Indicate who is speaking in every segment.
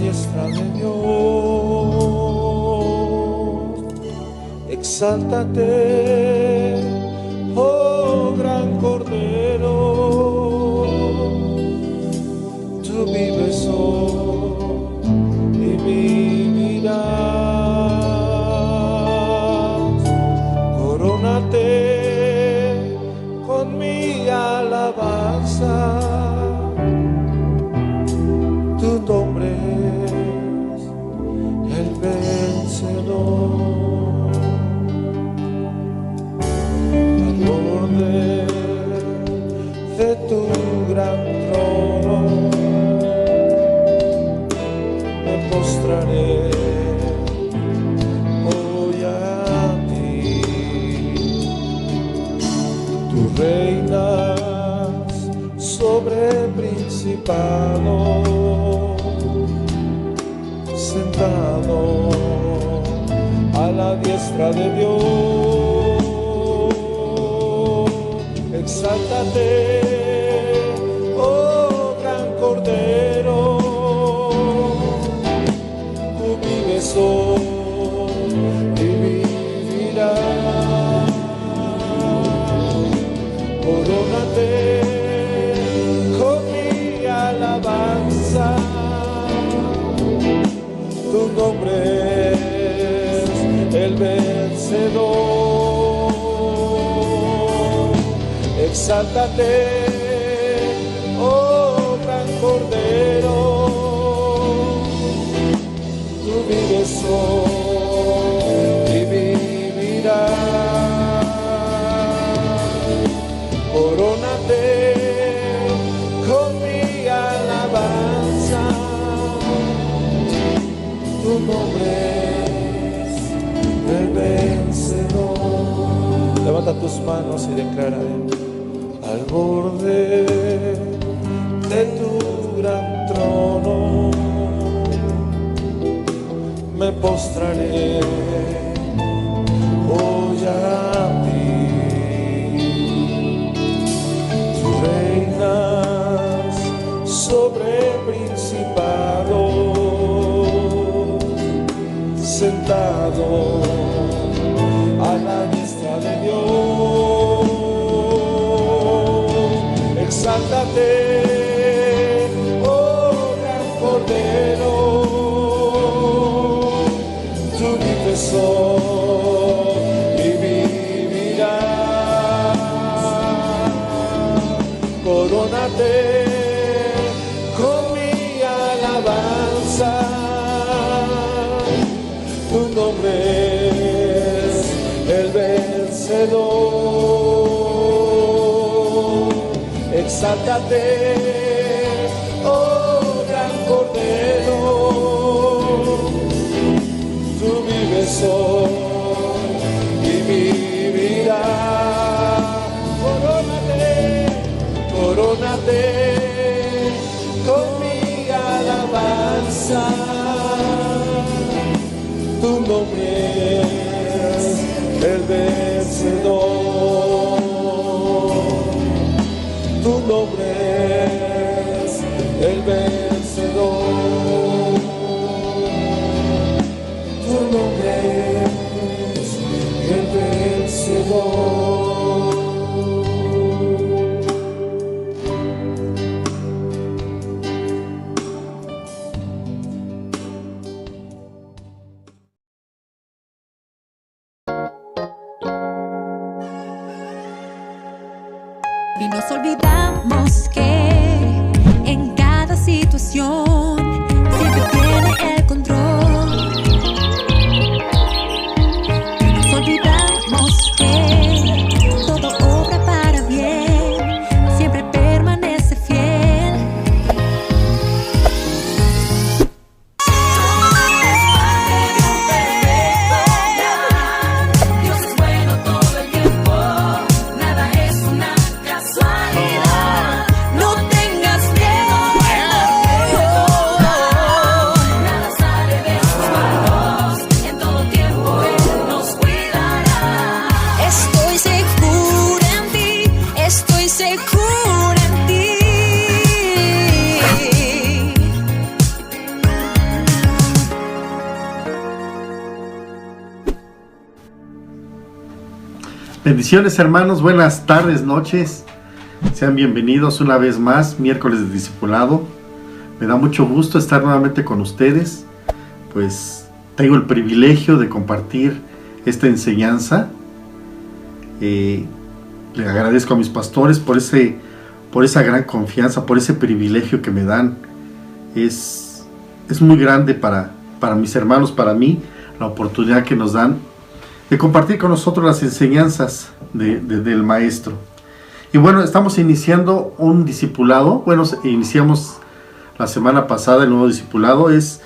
Speaker 1: diestra de Dios. Exáltate, oh gran Cordero, tú vives hoy y vivirás. Corónate con mi alabanza. Tu nombre es el vencedor. Al borde de tu gran trono me postraré hoy a ti. Tú reinas sobre principados, sentado a la diestra de Dios. Exáltate, oh gran Cordero, tú vives hoy y vivirás. Corónate con mi alabanza. Tu nombre es el vencedor. Exáltate, oh gran Cordero, tú vives hoy y vivirás. Corónate con mi alabanza. Tu nombre es el vencedor. Levanta tus manos y declara: al borde de tu gran trono me postraré hoy a ti. Tú reinas sobre principados, sentado a la diestra de Dios. Exáltate, oh gran Cordero, tú vives hoy y vivirás. Corónate con mi alabanza. Tu nombre es el vencedor. Exáltate, oh gran Cordero, tú vives hoy y vivirás. Corónate, corónate con mi alabanza. Tu nombre es el vencedor. Tu nombre es el vencedor. Tu nombre es el vencedor.
Speaker 2: Y nos olvidamos que en cada situación siempre tiene el control. Y nos olvidamos que todo obra para bien, siempre permanece fiel. Dios es bueno todo el tiempo, nada es una casualidad. No tengas miedo,
Speaker 3: Bendiciones, hermanos, buenas tardes, noches. Sean bienvenidos una vez más, miércoles de discipulado. Me da mucho gusto estar nuevamente con ustedes, pues tengo el privilegio de compartir esta enseñanza. Le agradezco a mis pastores por esa gran confianza, por ese privilegio que me dan. Es muy grande para mis hermanos, para mí, la oportunidad que nos dan de compartir con nosotros las enseñanzas del maestro. Y bueno, estamos iniciando un discipulado. Bueno, iniciamos la semana pasada el nuevo discipulado, es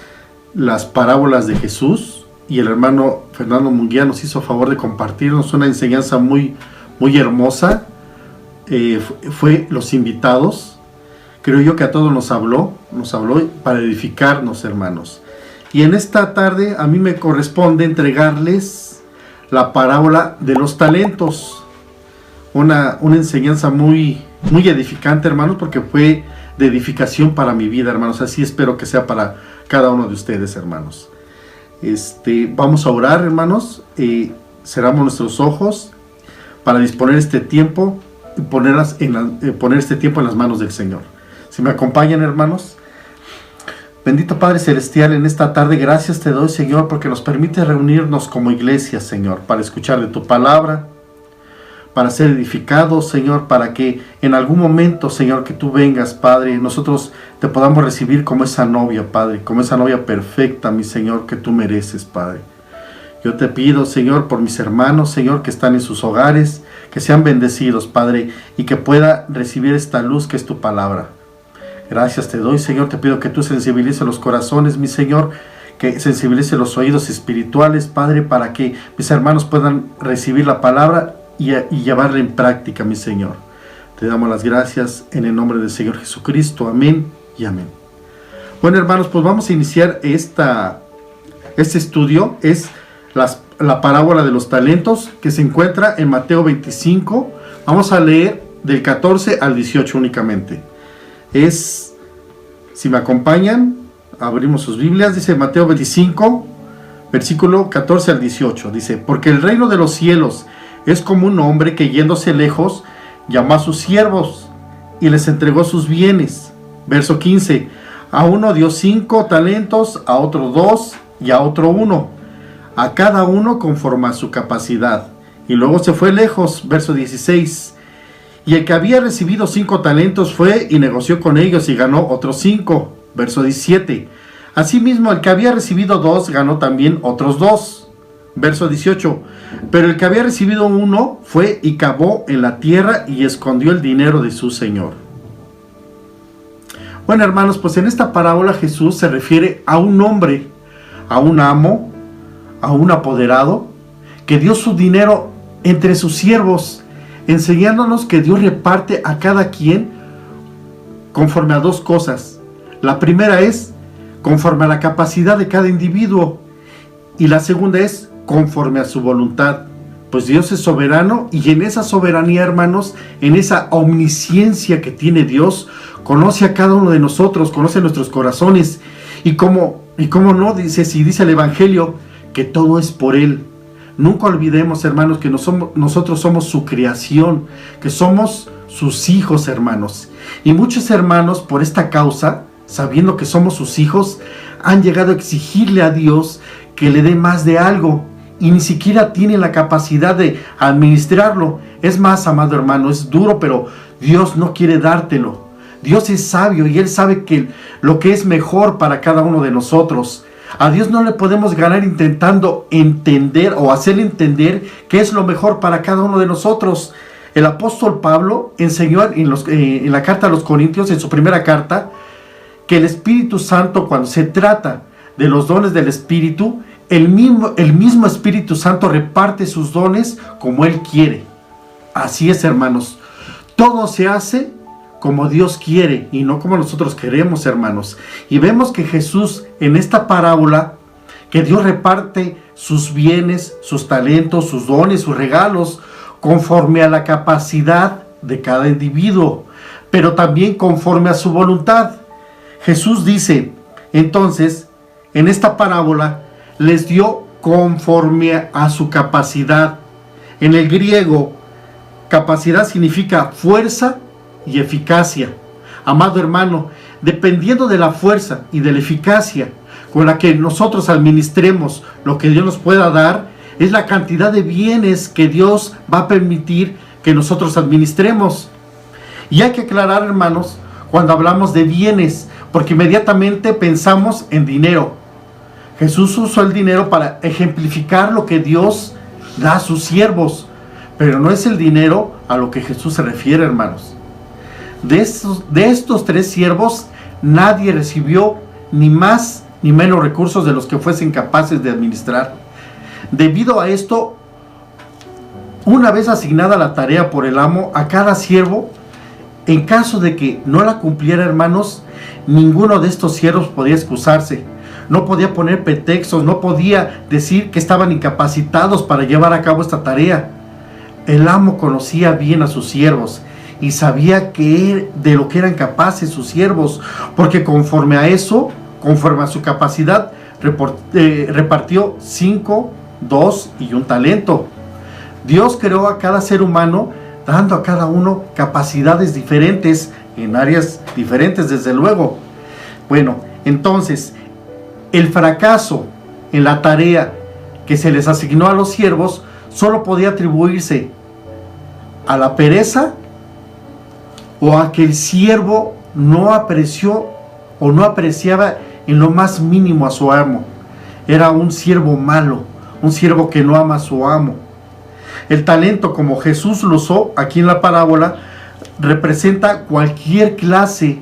Speaker 3: las parábolas de Jesús, y el hermano Fernando Munguía nos hizo favor de compartirnos una enseñanza muy, muy hermosa. Fue los invitados. Creo yo que a todos nos habló para edificarnos, hermanos. Y en esta tarde a mí me corresponde entregarles la parábola de los talentos, una enseñanza muy, muy edificante, hermanos, porque fue de edificación para mi vida, hermanos. Así espero que sea para cada uno de ustedes, hermanos. Vamos a orar, hermanos. Cerramos nuestros ojos para disponer este tiempo y poner este tiempo en las manos del Señor. Si me acompañan, hermanos. Bendito Padre Celestial, en esta tarde gracias te doy, Señor, porque nos permite reunirnos como iglesia, Señor, para escuchar de tu palabra, para ser edificados, Señor, para que en algún momento, Señor, que tú vengas, Padre, nosotros te podamos recibir como esa novia, Padre, como esa novia perfecta, mi Señor, que tú mereces, Padre. Yo te pido, Señor, por mis hermanos, Señor, que están en sus hogares, que sean bendecidos, Padre, y que pueda recibir esta luz que es tu palabra. Gracias te doy, Señor, te pido que tú sensibilices los corazones, mi Señor, que sensibilice los oídos espirituales, Padre, para que mis hermanos puedan recibir la palabra y llevarla en práctica, mi Señor. Te damos las gracias en el nombre del Señor Jesucristo. Amén y amén. Bueno, hermanos, pues vamos a iniciar este estudio. Es la parábola de los talentos, que se encuentra en Mateo 25. Vamos a leer del 14 al 18 únicamente. Si me acompañan, abrimos sus Biblias. Dice Mateo 25, versículo 14 al 18. Dice: porque el reino de los cielos es como un hombre que, yéndose lejos, llamó a sus siervos y les entregó sus bienes. Verso 15: a uno dio 5 talentos, a otro 2 y a otro 1, a cada uno conforme a su capacidad. Y luego se fue lejos. Verso 16: y el que había recibido 5 talentos fue y negoció con ellos y ganó otros 5. Verso 17: asimismo el que había recibido 2 ganó también otros 2. Verso 18: pero el que había recibido 1 fue y cavó en la tierra y escondió el dinero de su señor. Bueno, hermanos, pues en esta parábola Jesús se refiere a un hombre, a un amo, a un apoderado, que dio su dinero entre sus siervos, enseñándonos que Dios reparte a cada quien conforme a 2 cosas. La primera es conforme a la capacidad de cada individuo, y la segunda es conforme a su voluntad. Pues Dios es soberano, y en esa soberanía, hermanos, en esa omnisciencia que tiene Dios, conoce a cada uno de nosotros, conoce nuestros corazones, y como no, dice el Evangelio, que todo es por Él. Nunca olvidemos, hermanos, que nosotros somos su creación, que somos sus hijos, hermanos. Y muchos hermanos, por esta causa, sabiendo que somos sus hijos, han llegado a exigirle a Dios que le dé más de algo, y ni siquiera tienen la capacidad de administrarlo. Es más, amado hermano, es duro, pero Dios no quiere dártelo. Dios es sabio y Él sabe que lo que es mejor para cada uno de nosotros. A Dios no le podemos ganar intentando entender o hacerle entender qué es lo mejor para cada uno de nosotros. El apóstol Pablo enseñó en la carta a los Corintios, en su primera carta, que el Espíritu Santo, cuando se trata de los dones del Espíritu, el mismo Espíritu Santo reparte sus dones como Él quiere. Así es, hermanos. Todo se hace como Dios quiere y no como nosotros queremos, hermanos. Y vemos que Jesús, en esta parábola, que Dios reparte sus bienes, sus talentos, sus dones, sus regalos, conforme a la capacidad de cada individuo, pero también conforme a su voluntad. Jesús dice, entonces, en esta parábola, les dio conforme a su capacidad. En el griego, capacidad significa fuerza y eficacia. Amado hermano, dependiendo de la fuerza y de la eficacia con la que nosotros administremos lo que Dios nos pueda dar, es la cantidad de bienes que Dios va a permitir que nosotros administremos. Y hay que aclarar, hermanos, cuando hablamos de bienes, porque inmediatamente pensamos en dinero. Jesús usó el dinero para ejemplificar lo que Dios da a sus siervos, pero no es el dinero a lo que Jesús se refiere, hermanos. De estos 3 siervos, nadie recibió ni más ni menos recursos de los que fuesen capaces de administrar. Debido a esto, una vez asignada la tarea por el amo a cada siervo, en caso de que no la cumpliera, hermanos, ninguno de estos siervos podía excusarse, no podía poner pretextos, no podía decir que estaban incapacitados para llevar a cabo esta tarea. El amo conocía bien a sus siervos y sabía de lo que eran capaces sus siervos, porque conforme a eso, conforme a su capacidad, repartió 5, 2 y 1 talento. Dios creó a cada ser humano, dando a cada uno capacidades diferentes, en áreas diferentes, desde luego. Bueno, entonces, el fracaso en la tarea que se les asignó a los siervos solo podía atribuirse a la pereza o a que el siervo no apreció o no apreciaba en lo más mínimo a su amo. Era un siervo malo, un siervo que no ama a su amo. El talento, como Jesús lo usó aquí en la parábola, representa cualquier clase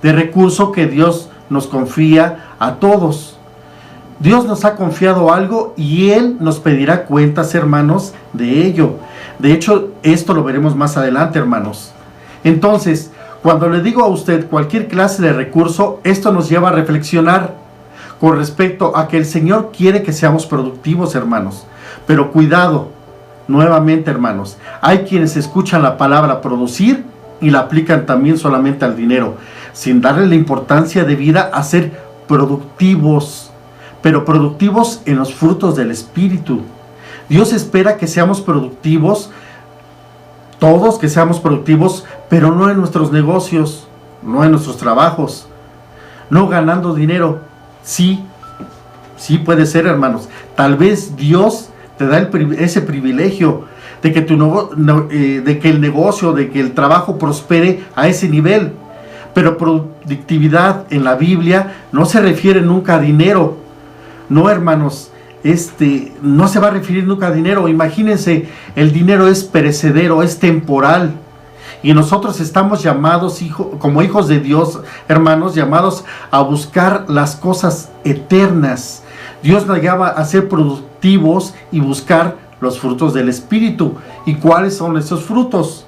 Speaker 3: de recurso que Dios nos confía a todos. Dios nos ha confiado algo y Él nos pedirá cuentas, hermanos, de ello. De hecho, esto lo veremos más adelante, hermanos. Entonces, cuando le digo a usted cualquier clase de recurso, esto nos lleva a reflexionar con respecto a que el Señor quiere que seamos productivos, hermanos. Pero cuidado, nuevamente, hermanos, hay quienes escuchan la palabra producir y la aplican también solamente al dinero, sin darle la importancia debida a ser productivos, pero productivos en los frutos del Espíritu. Dios espera que seamos productivos, todos que seamos productivos, pero no en nuestros negocios, no en nuestros trabajos, no ganando dinero. Sí puede ser, hermanos. Tal vez Dios te da ese privilegio de que, de que el negocio, de que el trabajo prospere a ese nivel. Pero productividad en la Biblia no se refiere nunca a dinero. No, hermanos, no se va a referir nunca a dinero. Imagínense, el dinero es perecedero, es temporal. Y nosotros estamos llamados, como hijos de Dios, hermanos, llamados a buscar las cosas eternas. Dios nos llama a ser productivos y buscar los frutos del Espíritu. ¿Y cuáles son esos frutos?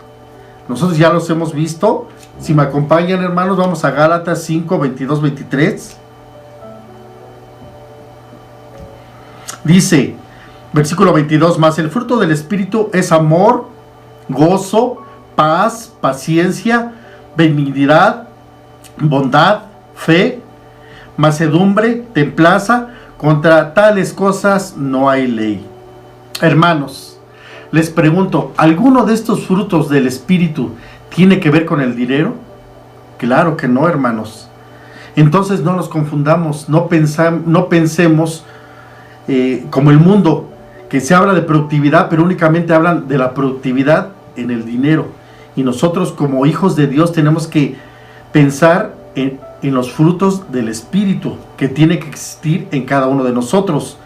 Speaker 3: Nosotros ya los hemos visto. Si me acompañan, hermanos, vamos a Gálatas 5, 22, 23. Dice, versículo 22, más el fruto del Espíritu es amor, gozo, paz, paciencia, benignidad, bondad, fe, mansedumbre, templanza. Contra tales cosas no hay ley. Hermanos, les pregunto, ¿alguno de estos frutos del Espíritu tiene que ver con el dinero? Claro que no, hermanos. Entonces no nos confundamos, no pensemos como el mundo, que se habla de productividad, pero únicamente hablan de la productividad en el dinero. Y nosotros como hijos de Dios tenemos que pensar en los frutos del Espíritu que tiene que existir en cada uno de nosotros.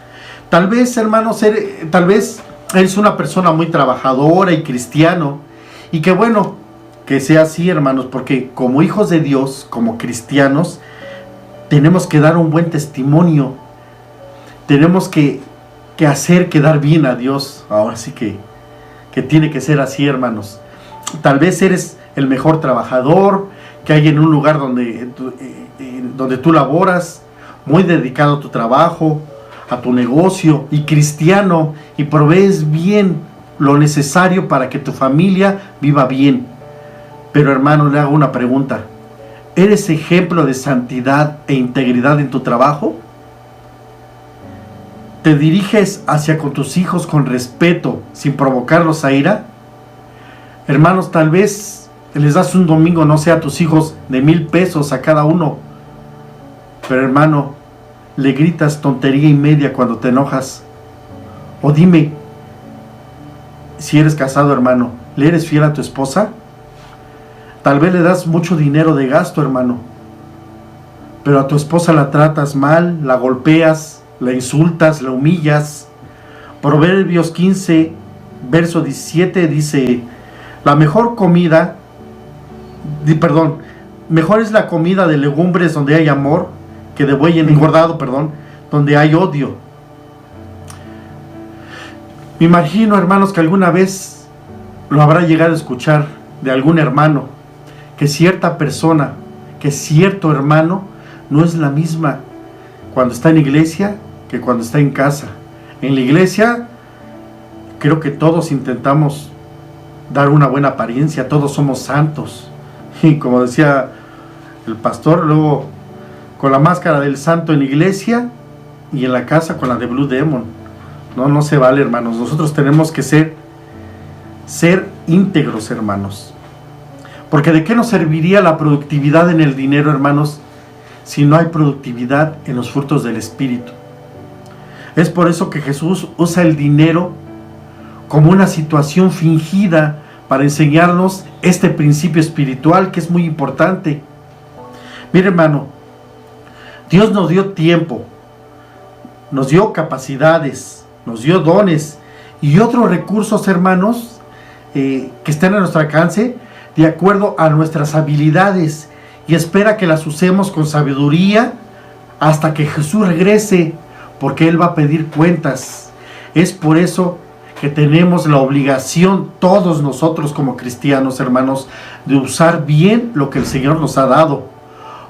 Speaker 3: Tal vez, hermanos, tal vez eres una persona muy trabajadora y cristiano, y que bueno, que sea así, hermanos, porque como hijos de Dios, como cristianos, tenemos que dar un buen testimonio, tenemos que hacer quedar bien a Dios. Ahora sí que tiene que ser así, hermanos. Tal vez eres el mejor trabajador que hay en un lugar donde tú laboras, muy dedicado a tu trabajo, a tu negocio, y cristiano, y provees bien lo necesario para que tu familia viva bien. Pero, hermano, le hago una pregunta: ¿eres ejemplo de santidad e integridad en tu trabajo? ¿Te diriges hacia con tus hijos con respeto, sin provocarlos a ira? Hermanos, tal vez les das un domingo, no sé, a tus hijos de 1,000 pesos a cada uno. Pero hermano, le gritas tontería y media cuando te enojas. O dime, si eres casado, hermano, ¿le eres fiel a tu esposa? Tal vez le das mucho dinero de gasto, hermano, pero a tu esposa la tratas mal, la golpeas, la insultas, la humillas. Proverbios 15, verso 17 dice, mejor es la comida de legumbres donde hay amor, que de buey engordado, donde hay odio. Me imagino, hermanos, que alguna vez lo habrá llegado a escuchar de algún hermano, que cierta persona, que cierto hermano no es la misma cuando está en iglesia que cuando está en casa. En la iglesia creo que todos intentamos dar una buena apariencia, todos somos santos. Y como decía el pastor, luego con la máscara del santo en la iglesia y en la casa con la de Blue Demon. No se vale, hermanos. Nosotros tenemos que ser íntegros, hermanos. Porque ¿de qué nos serviría la productividad en el dinero, hermanos, si no hay productividad en los frutos del Espíritu? Es por eso que Jesús usa el dinero como una situación fingida para enseñarnos este principio espiritual que es muy importante. Mire, hermano, Dios nos dio tiempo, nos dio capacidades, nos dio dones y otros recursos, hermanos, que estén a nuestro alcance de acuerdo a nuestras habilidades, y espera que las usemos con sabiduría hasta que Jesús regrese, porque Él va a pedir cuentas. Es por eso que tenemos la obligación, todos nosotros como cristianos, hermanos, de usar bien lo que el Señor nos ha dado.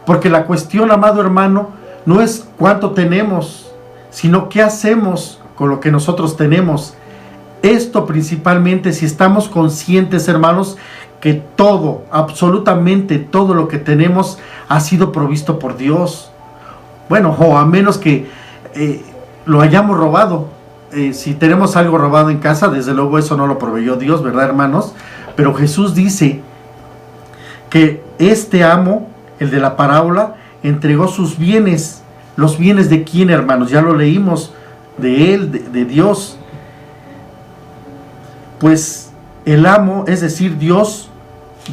Speaker 3: Porque la cuestión, amado hermano, no es cuánto tenemos, sino qué hacemos con lo que nosotros tenemos. Esto principalmente si estamos conscientes, hermanos, que todo, absolutamente todo lo que tenemos ha sido provisto por Dios. Bueno, o a menos que lo hayamos robado. Si tenemos algo robado en casa, desde luego eso no lo proveyó Dios, ¿verdad, hermanos? Pero Jesús dice que este amo, el de la parábola, entregó sus bienes. ¿Los bienes de quién, hermanos? Ya lo leímos, de Él, de Dios. Pues el amo, es decir, Dios,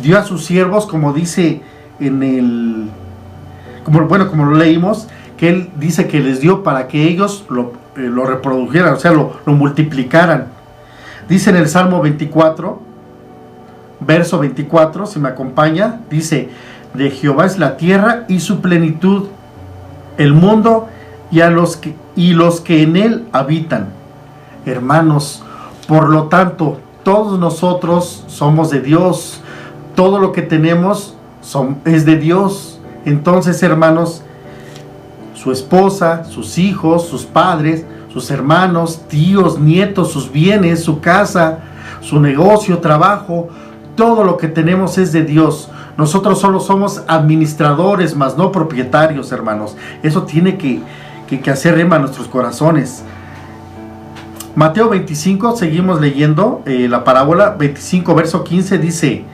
Speaker 3: dio a sus siervos, como dice como lo leímos, que Él dice que les dio para que ellos lo reprodujeran, o sea, lo multiplicaran. Dice en el Salmo 24, verso 24, si me acompaña, dice: de Jehová es la tierra y su plenitud, el mundo y los que en él habitan. Hermanos, por lo tanto, todos nosotros somos de Dios, todo lo que tenemos es de Dios. Entonces, hermanos, su esposa, sus hijos, sus padres, sus hermanos, tíos, nietos, sus bienes, su casa, su negocio, trabajo, todo lo que tenemos es de Dios. Nosotros solo somos administradores, más no propietarios, hermanos. Eso tiene que hacer rema a nuestros corazones. Mateo 25, seguimos leyendo la parábola. 25, verso 15 dice: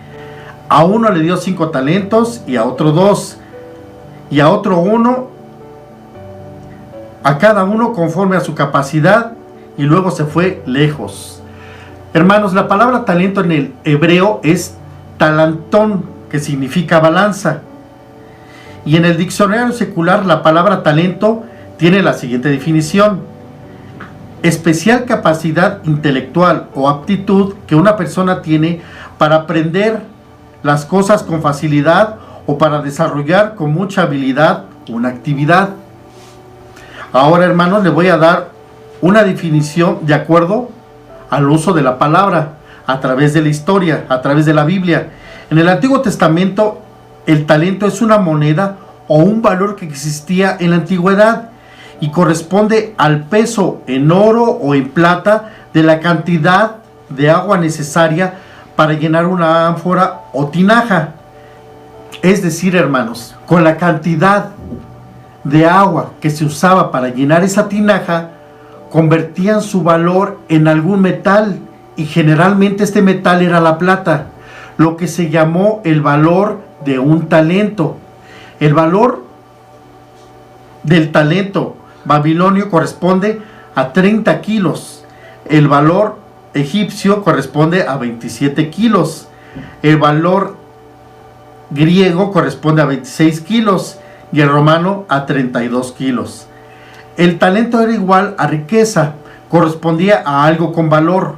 Speaker 3: a uno le dio 5 talentos, y a otro 2, y a otro 1, a cada uno conforme a su capacidad, y luego se fue lejos. Hermanos, la palabra talento en el hebreo es talantón, que significa balanza. Y en el diccionario secular la palabra talento tiene la siguiente definición: especial capacidad intelectual o aptitud que una persona tiene para aprender las cosas con facilidad o para desarrollar con mucha habilidad una actividad. Ahora, hermanos, le voy a dar una definición de acuerdo al uso de la palabra a través de la historia, a través de la Biblia. En el Antiguo Testamento, el talento es una moneda o un valor que existía en la antigüedad y corresponde al peso en oro o en plata de la cantidad de agua necesaria para llenar una ánfora o tinaja. Es decir, hermanos, con la cantidad de agua que se usaba para llenar esa tinaja, convertían su valor en algún metal, y generalmente este metal era la plata, lo que se llamó el valor de un talento. El valor del talento babilonio corresponde a 30 kilos. El valor egipcio corresponde a 27 kilos. El valor griego corresponde a 26 kilos y el romano a 32 kilos. El talento era igual a riqueza, correspondía a algo con valor.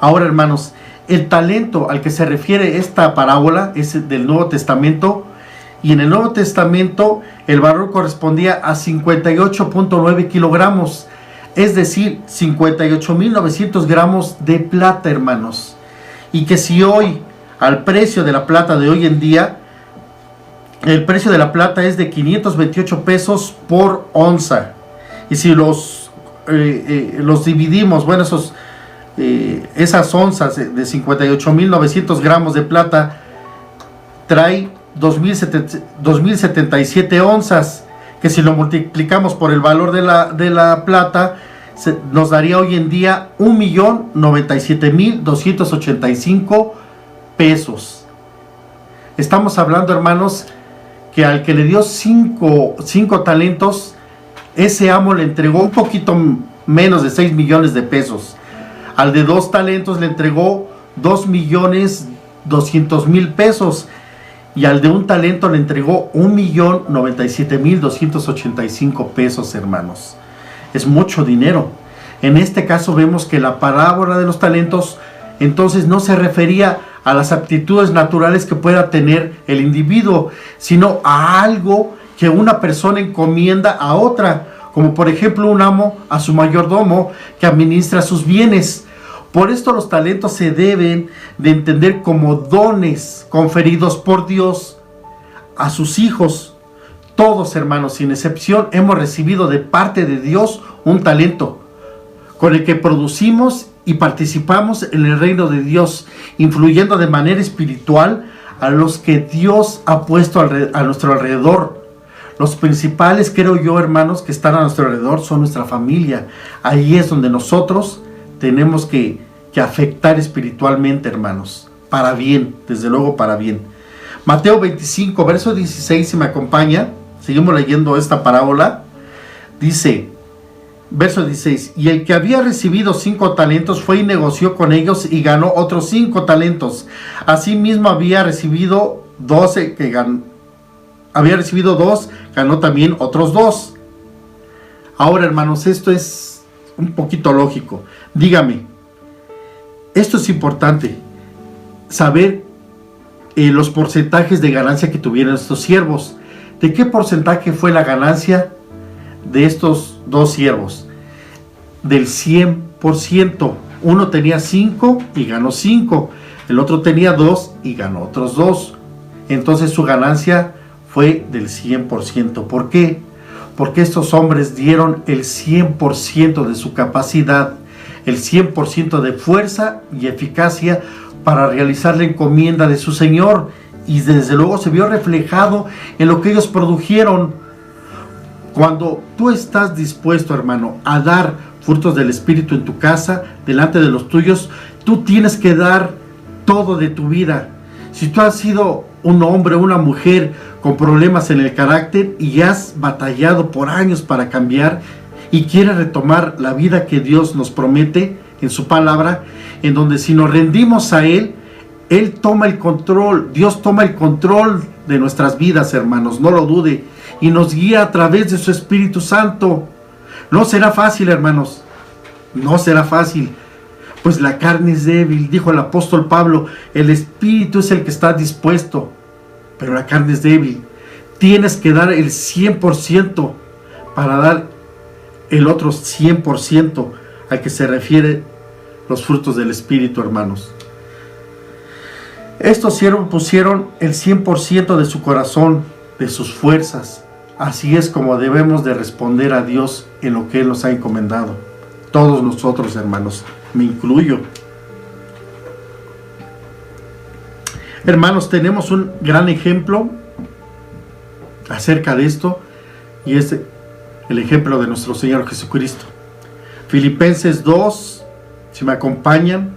Speaker 3: Ahora, hermanos, el talento al que se refiere esta parábola es del Nuevo Testamento, y en el Nuevo Testamento el valor correspondía a 58.9 kilogramos, es decir, 58.900 gramos de plata, hermanos. Y que si hoy, al precio de la plata de hoy en día, el precio de la plata es de 528 pesos por onza. Y si los dividimos, bueno, esas onzas de 58.900 gramos de plata trae 2.077 onzas, que si lo multiplicamos por el valor de la plata, nos daría hoy en día 1.097.285 pesos. Estamos hablando, hermanos, que al que le dio cinco talentos, ese amo le entregó un poquito menos de 6 millones de pesos. Al de 2 talentos le entregó 2.200.000 pesos. Y al de 1 talento le entregó 1.097.285 pesos, hermanos. Es mucho dinero. En este caso vemos que la parábola de los talentos entonces no se refería a las aptitudes naturales que pueda tener el individuo, sino a algo que una persona encomienda a otra, como por ejemplo un amo a su mayordomo que administra sus bienes. Por esto los talentos se deben de entender como dones conferidos por Dios a sus hijos. Todos, hermanos, sin excepción, hemos recibido de parte de Dios un talento con el que producimos y participamos en el reino de Dios, influyendo de manera espiritual a los que Dios ha puesto a nuestro alrededor. Los principales, creo yo, hermanos, que están a nuestro alrededor son nuestra familia. Ahí es donde nosotros tenemos que afectar espiritualmente, hermanos, para bien, desde luego para bien. Mateo 25, verso 16, si me acompaña, seguimos leyendo esta parábola. Dice, verso 16, y el que había recibido 5 talentos fue y negoció con ellos y ganó otros 5 talentos. Asimismo había recibido 2, ganó también otros 2. Ahora, hermanos, esto es un poquito lógico. Dígame, esto es importante, saber los porcentajes de ganancia que tuvieron estos siervos. ¿De qué porcentaje fue la ganancia de estos 2 siervos? Del 100%. Uno tenía 5 y ganó 5. El otro tenía 2 y ganó otros 2. Entonces su ganancia fue del 100%. ¿Por qué? Porque estos hombres dieron el 100% de su capacidad, el 100% de fuerza y eficacia para realizar la encomienda de su Señor, y desde luego se vio reflejado en lo que ellos produjeron. Cuando tú estás dispuesto, hermano, a dar frutos del Espíritu en tu casa, delante de los tuyos, tú tienes que dar todo de tu vida. Si tú has sido un hombre o una mujer con problemas en el carácter y has batallado por años para cambiar y quieres retomar la vida que Dios nos promete en su palabra, en donde si nos rendimos a Él, Él toma el control, Dios toma el control de nuestras vidas, hermanos, no lo dude, y nos guía a través de su Espíritu Santo. No será fácil, hermanos, no será fácil, pues la carne es débil, dijo el apóstol Pablo, el Espíritu es el que está dispuesto, pero la carne es débil. Tienes que dar el 100% para dar el otro 100% al que se refiere los frutos del Espíritu, hermanos. Estos siervos pusieron el 100% de su corazón, de sus fuerzas. Así es como debemos de responder a Dios en lo que Él nos ha encomendado. Todos nosotros, hermanos, me incluyo. Hermanos, tenemos un gran ejemplo acerca de esto, y es el ejemplo de nuestro Señor Jesucristo. Filipenses 2, si me acompañan,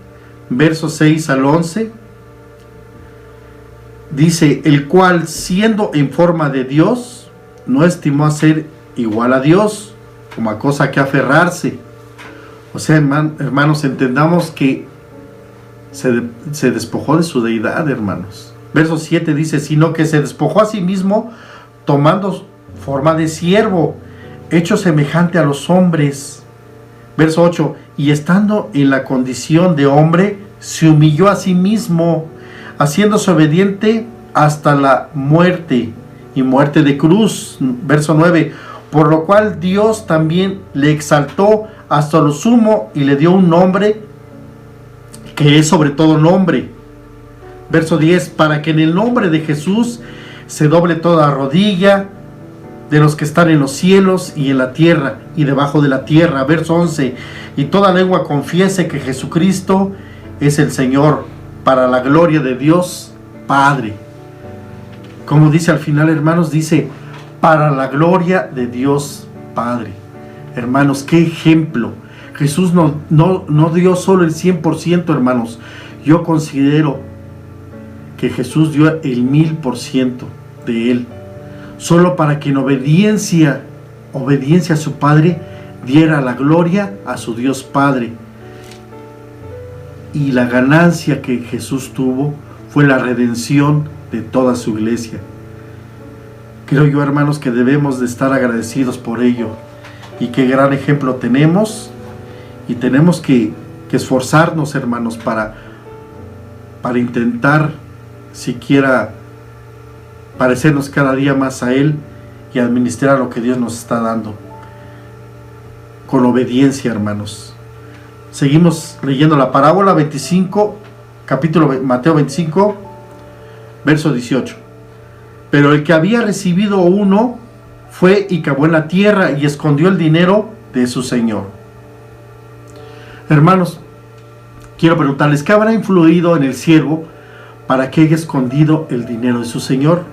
Speaker 3: versos 6 al 11. Dice, el cual siendo en forma de Dios, no estimó a ser igual a Dios, como a cosa que aferrarse. O sea, hermanos, entendamos que se despojó de su deidad, hermanos. Verso 7 dice, sino que se despojó a sí mismo, tomando forma de siervo, hecho semejante a los hombres. Verso 8, y estando en la condición de hombre, se humilló a sí mismo, haciéndose obediente hasta la muerte, y muerte de cruz. Verso 9, por lo cual Dios también le exaltó hasta lo sumo y le dio un nombre que es sobre todo nombre. Verso 10, para que en el nombre de Jesús se doble toda rodilla de los que están en los cielos y en la tierra y debajo de la tierra. Verso 11, y toda lengua confiese que Jesucristo es el Señor, para la gloria de Dios Padre. Como dice al final, hermanos, dice, para la gloria de Dios Padre. Hermanos, qué ejemplo. Jesús no dio solo el 100%, hermanos. Yo considero que Jesús dio el 1000% de Él, solo para que en obediencia a su Padre, diera la gloria a su Dios Padre. Y la ganancia que Jesús tuvo fue la redención de toda su iglesia. Creo yo, hermanos, que debemos de estar agradecidos por ello. Y qué gran ejemplo tenemos. Y tenemos que esforzarnos, hermanos, para intentar siquiera parecernos cada día más a Él y administrar lo que Dios nos está dando. Con obediencia, hermanos. Seguimos leyendo la parábola 25, capítulo Mateo 25, verso 18. Pero el que había recibido uno fue y cavó en la tierra y escondió el dinero de su señor. Hermanos, quiero preguntarles, ¿qué habrá influido en el siervo para que haya escondido el dinero de su señor?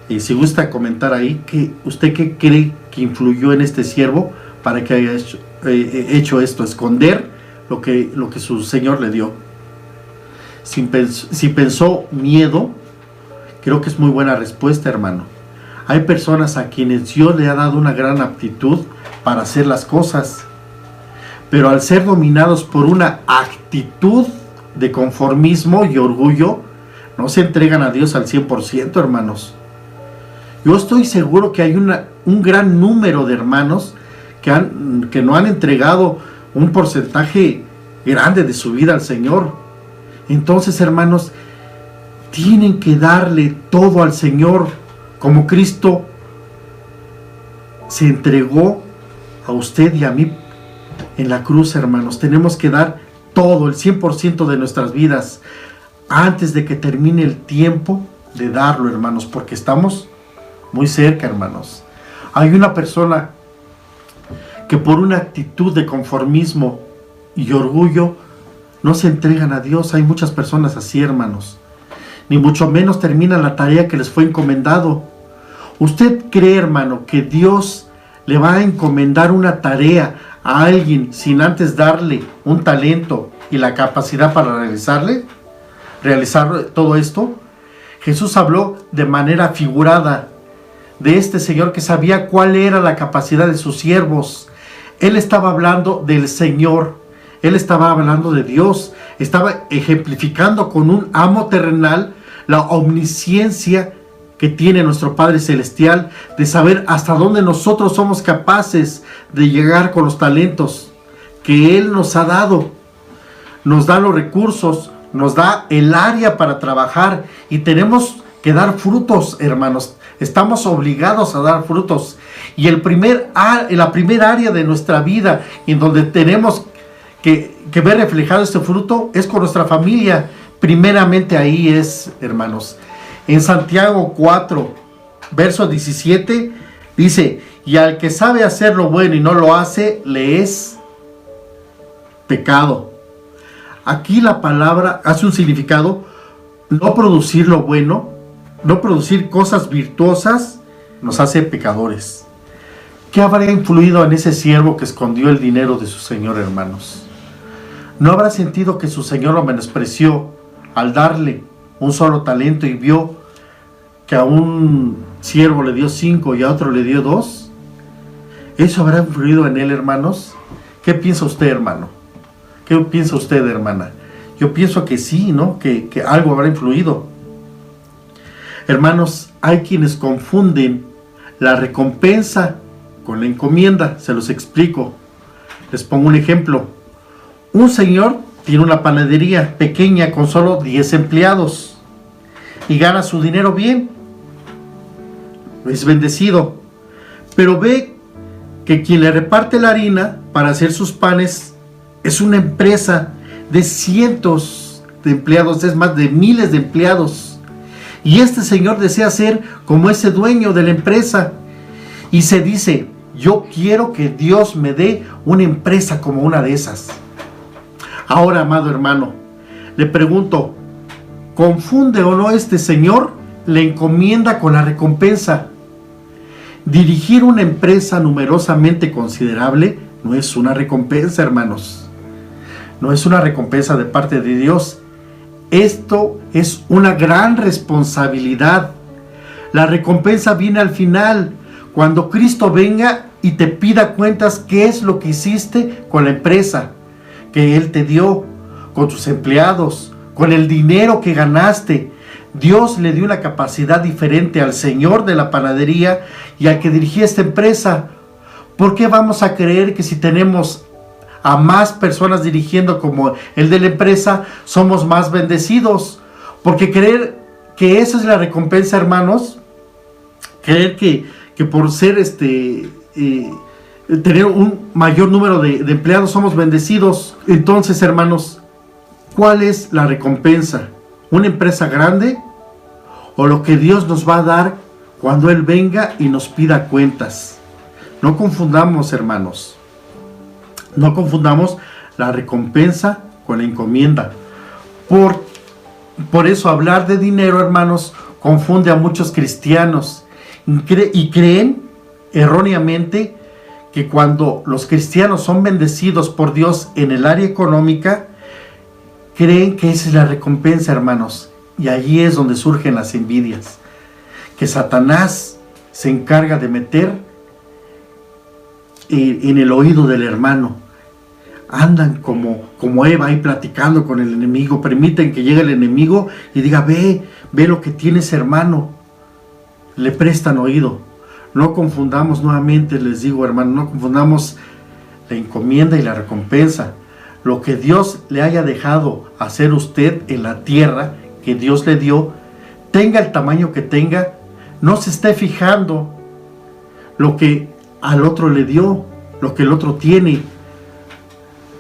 Speaker 3: Y si gusta comentar ahí, ¿usted qué cree que influyó en este siervo para que haya hecho esto, esconder lo que su señor le dio? Si pensó miedo, creo que es muy buena respuesta, hermano. Hay personas a quienes Dios le ha dado una gran aptitud para hacer las cosas, pero al ser dominados por una actitud de conformismo y orgullo, no se entregan a Dios al 100%, hermanos. Yo estoy seguro que hay un gran número de hermanos que no han entregado un porcentaje grande de su vida al Señor. Entonces, hermanos, tienen que darle todo al Señor, como Cristo se entregó a usted y a mí en la cruz, hermanos. Tenemos que dar todo, el 100% de nuestras vidas, antes de que termine el tiempo de darlo, hermanos, porque estamos muy cerca, hermanos. Hay una persona que por una actitud de conformismo y orgullo no se entregan a Dios. Hay muchas personas así, hermanos. Ni mucho menos terminan la tarea que les fue encomendado. ¿Usted cree, hermano, que Dios le va a encomendar una tarea a alguien sin antes darle un talento y la capacidad para realizar todo esto? Jesús habló de manera figurada de este Señor que sabía cuál era la capacidad de sus siervos. Él estaba hablando del Señor, Él estaba hablando de Dios, estaba ejemplificando con un amo terrenal la omnisciencia que tiene nuestro Padre Celestial, de saber hasta dónde nosotros somos capaces de llegar con los talentos que Él nos ha dado. Nos da los recursos, nos da el área para trabajar y tenemos que dar frutos, hermanos. Estamos obligados a dar frutos. Y la primer área de nuestra vida en donde tenemos que ver reflejado este fruto es con nuestra familia. Primeramente ahí es, hermanos. En Santiago 4, verso 17, dice, y al que sabe hacer lo bueno y no lo hace, le es pecado. Aquí la palabra hace un significado: no producir lo bueno, no producir cosas virtuosas, nos hace pecadores. ¿Qué habrá influido en ese siervo que escondió el dinero de su señor, hermanos? ¿No habrá sentido que su señor lo menospreció al darle un solo talento y vio que a un siervo le dio 5 y a otro le dio 2? ¿Eso habrá influido en él, hermanos? ¿Qué piensa usted, hermano? ¿Qué piensa usted, hermana? Yo pienso que sí, ¿no? Que algo habrá influido. Hermanos, hay quienes confunden la recompensa con la encomienda. Se los explico. Les pongo un ejemplo. Un señor tiene una panadería pequeña con solo 10 empleados y gana su dinero bien. Es bendecido. Pero ve que quien le reparte la harina para hacer sus panes es una empresa de cientos de empleados, es más de miles de empleados. Y este señor desea ser como ese dueño de la empresa. Y se dice, yo quiero que Dios me dé una empresa como una de esas. Ahora, amado hermano, le pregunto, ¿confunde o no este señor la encomienda con la recompensa? Dirigir una empresa numerosamente considerable no es una recompensa, hermanos. No es una recompensa de parte de Dios. Esto es una gran responsabilidad. La recompensa viene al final, cuando Cristo venga y te pida cuentas qué es lo que hiciste con la empresa que Él te dio, con tus empleados, con el dinero que ganaste. Dios le dio una capacidad diferente al señor de la panadería y al que dirigía esta empresa. ¿Por qué vamos a creer que si tenemos a más personas dirigiendo como el de la empresa, somos más bendecidos? Porque creer que esa es la recompensa, hermanos, creer que por ser tener un mayor número de empleados somos bendecidos. Entonces, hermanos, ¿cuál es la recompensa? ¿Una empresa grande o lo que Dios nos va a dar cuando Él venga y nos pida cuentas? No confundamos, hermanos. No confundamos la recompensa con la encomienda. Por eso hablar de dinero, hermanos, confunde a muchos cristianos y creen erróneamente que cuando los cristianos son bendecidos por Dios en el área económica, creen que esa es la recompensa, hermanos. Y allí es donde surgen las envidias, que Satanás se encarga de meter en el oído del hermano. Andan como Eva ahí platicando con el enemigo, permiten que llegue el enemigo y diga, ve lo que tienes, hermano. Le prestan oído. No confundamos, nuevamente les digo, hermano, no confundamos la encomienda y la recompensa. Lo que Dios le haya dejado hacer usted en la tierra, que Dios le dio, tenga el tamaño que tenga, no se esté fijando lo que al otro le dio, lo que el otro tiene.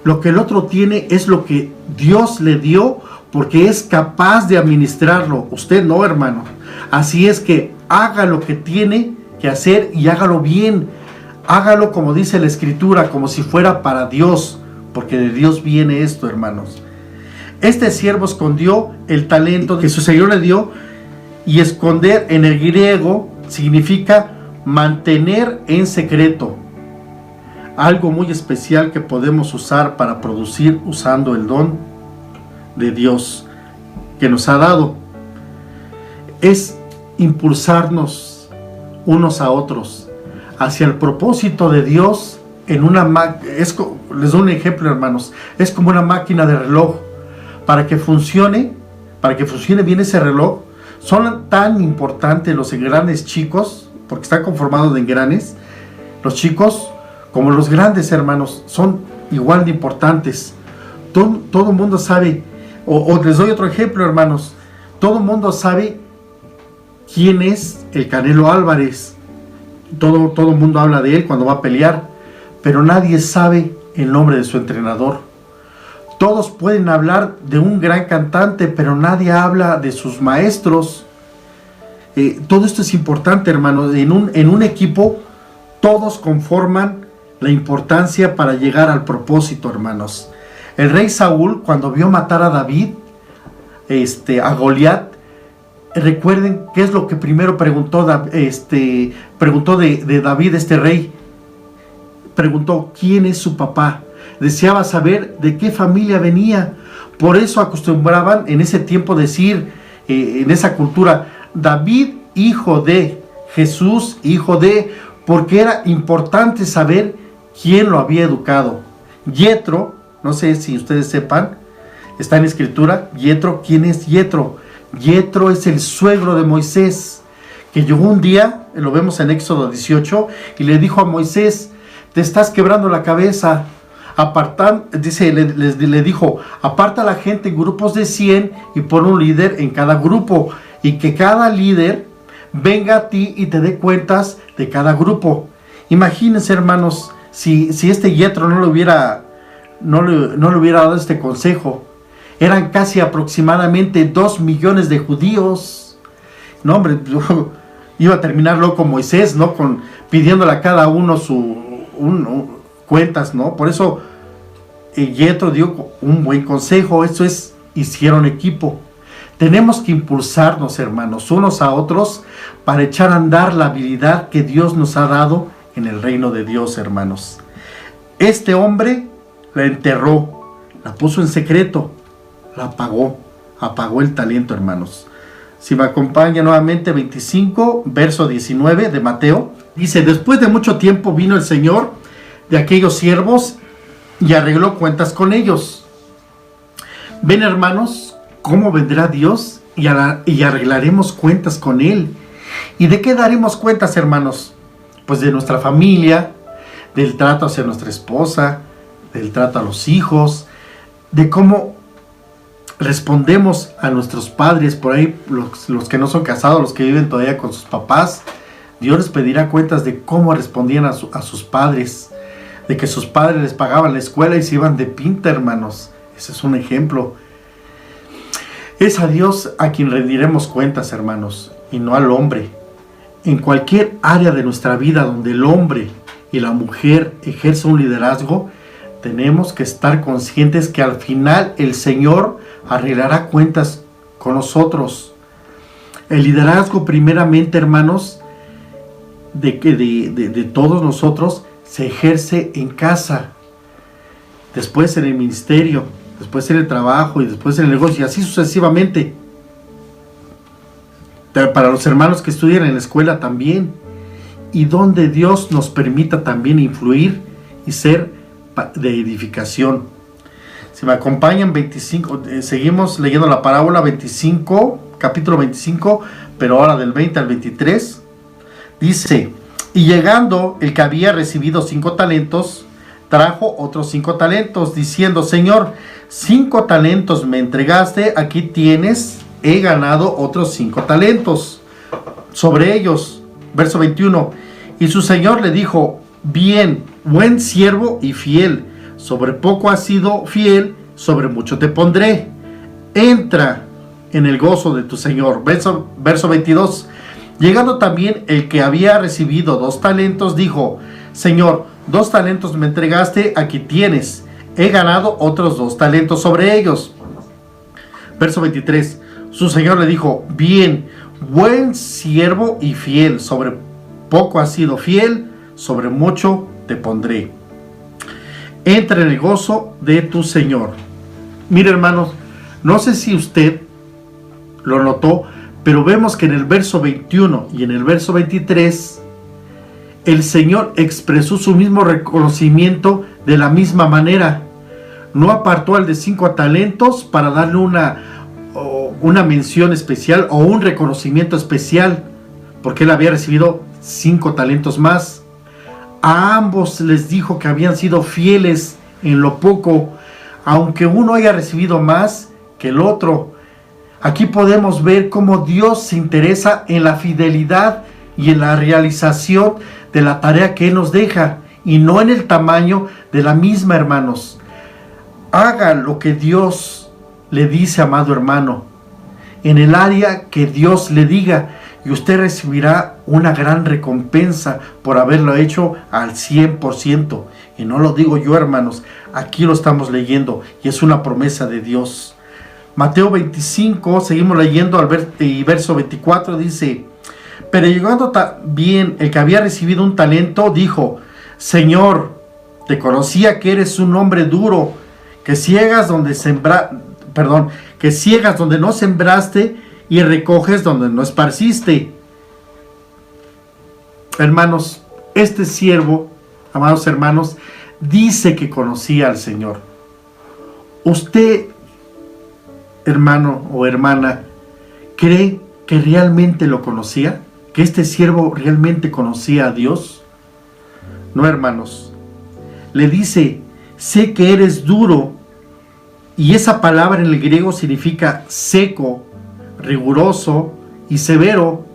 Speaker 3: Lo que el otro tiene es lo que Dios le dio, porque es capaz de administrarlo. Usted no, hermano. Así es que haga lo que tiene que hacer y hágalo bien. Hágalo como dice la Escritura, como si fuera para Dios, porque de Dios viene esto, hermanos. Este siervo escondió el talento que su Señor le dio, y esconder en el griego significa mantener en secreto. Algo muy especial que podemos usar para producir usando el don de Dios que nos ha dado. Es impulsarnos unos a otros hacia el propósito de Dios en una les doy un ejemplo, hermanos. Es como una máquina de reloj. Para que funcione bien ese reloj, son tan importantes los engranes chicos, porque está conformado de engranes. Los chicos como los grandes, hermanos, son igual de importantes. Todo el mundo sabe, o les doy otro ejemplo, hermanos. Todo el mundo sabe quién es el Canelo Álvarez. Todo el mundo habla de él cuando va a pelear, pero nadie sabe el nombre de su entrenador. Todos pueden hablar de un gran cantante, pero nadie habla de sus maestros. Todo esto es importante, hermanos. En un equipo, todos conforman la importancia para llegar al propósito, hermanos. El rey Saúl, cuando vio matar a David, a Goliat, recuerden qué es lo que primero preguntó de David, este rey. preguntó quién es su papá. Deseaba saber de qué familia venía. Por eso acostumbraban en ese tiempo decir, en esa cultura, David, hijo de, Jesús, hijo de, porque era importante saber quién lo había educado. Yetro, no sé si ustedes sepan, está en escritura, Yetro, ¿quién es Yetro? Yetro es el suegro de Moisés, que llegó un día, lo vemos en Éxodo 18, y le dijo a Moisés, te estás quebrando la cabeza, le dijo, aparta a la gente en grupos de 100 y pon un líder en cada grupo, y que cada líder venga a ti y te dé cuentas de cada grupo. Imagínense, hermanos, si este Yetro no le hubiera dado este consejo. Eran casi aproximadamente 2 millones de judíos. No, hombre, iba a terminar loco Moisés, ¿no? Pidiéndole a cada uno cuentas, ¿no? Por eso Yetro dio un buen consejo. Eso es, hicieron equipo. Tenemos que impulsarnos, hermanos, unos a otros para echar a andar la habilidad que Dios nos ha dado en el reino de Dios, hermanos. Este hombre la enterró, la puso en secreto, la apagó el talento, hermanos. Si me acompaña nuevamente 25, verso 19 de Mateo, dice, después de mucho tiempo vino el Señor de aquellos siervos y arregló cuentas con ellos. Ven, hermanos, cómo vendrá Dios y arreglaremos cuentas con Él. ¿Y de qué daremos cuentas, hermanos? Pues de nuestra familia, del trato hacia nuestra esposa, del trato a los hijos, de cómo respondemos a nuestros padres, por ahí los que no son casados, los que viven todavía con sus papás. Dios les pedirá cuentas de cómo respondían a sus padres, de que sus padres les pagaban la escuela y se iban de pinta, hermanos. Ese es un ejemplo. Es a Dios a quien rendiremos cuentas, hermanos, y no al hombre. En cualquier área de nuestra vida donde el hombre y la mujer ejercen un liderazgo, tenemos que estar conscientes que al final el Señor arreglará cuentas con nosotros. El liderazgo, primeramente, hermanos, de todos nosotros, se ejerce en casa, después en el ministerio, después en el trabajo y después en el negocio, y así sucesivamente. Para los hermanos que estudian en la escuela también, y donde Dios nos permita también influir y ser de edificación. Si me acompañan 25, seguimos leyendo la parábola 25, capítulo 25, pero ahora del 20 al 23, dice, y llegando el que había recibido 5 talentos, trajo otros 5 talentos, diciendo, Señor, 5 talentos me entregaste, aquí tienes, he ganado otros 5 talentos sobre ellos. Verso 21, y su Señor le dijo, bien, buen siervo y fiel, sobre poco has sido fiel, sobre mucho te pondré, entra en el gozo de tu Señor. Verso 22, llegando también el que había recibido 2 talentos, dijo, Señor, 2 talentos me entregaste, aquí tienes, he ganado otros 2 talentos sobre ellos. Verso 23, su Señor le dijo, bien, buen siervo y fiel, sobre poco has sido fiel, sobre mucho te pondré. Entra en el gozo de tu Señor. Mire, hermanos, no sé si usted lo notó, pero vemos que en el verso 21 y en el verso 23, el Señor expresó su mismo reconocimiento de la misma manera. No apartó al de 5 talentos para darle una mención especial o un reconocimiento especial, porque él había recibido 5 talentos más. A ambos les dijo que habían sido fieles en lo poco, aunque uno haya recibido más que el otro. Aquí podemos ver cómo Dios se interesa en la fidelidad y en la realización de la tarea que Él nos deja, y no en el tamaño de la misma, hermanos. Haga lo que Dios le dice, amado hermano, en el área que Dios le diga, y usted recibirá una gran recompensa por haberlo hecho al 100%. Y no lo digo yo, hermanos, aquí lo estamos leyendo y es una promesa de Dios. Mateo 25, seguimos leyendo y verso 24 dice, pero llegando bien el que había recibido un talento, dijo, Señor, Te conocía que eres un hombre duro, que ciegas donde no sembraste y recoges donde no esparciste. Hermanos, este siervo, amados hermanos, dice que conocía al Señor. Usted, hermano o hermana, ¿cree que realmente lo conocía? ¿Que este siervo realmente conocía a Dios? No, hermanos. Le dice, sé que eres duro, y esa palabra en el griego significa seco, riguroso y severo.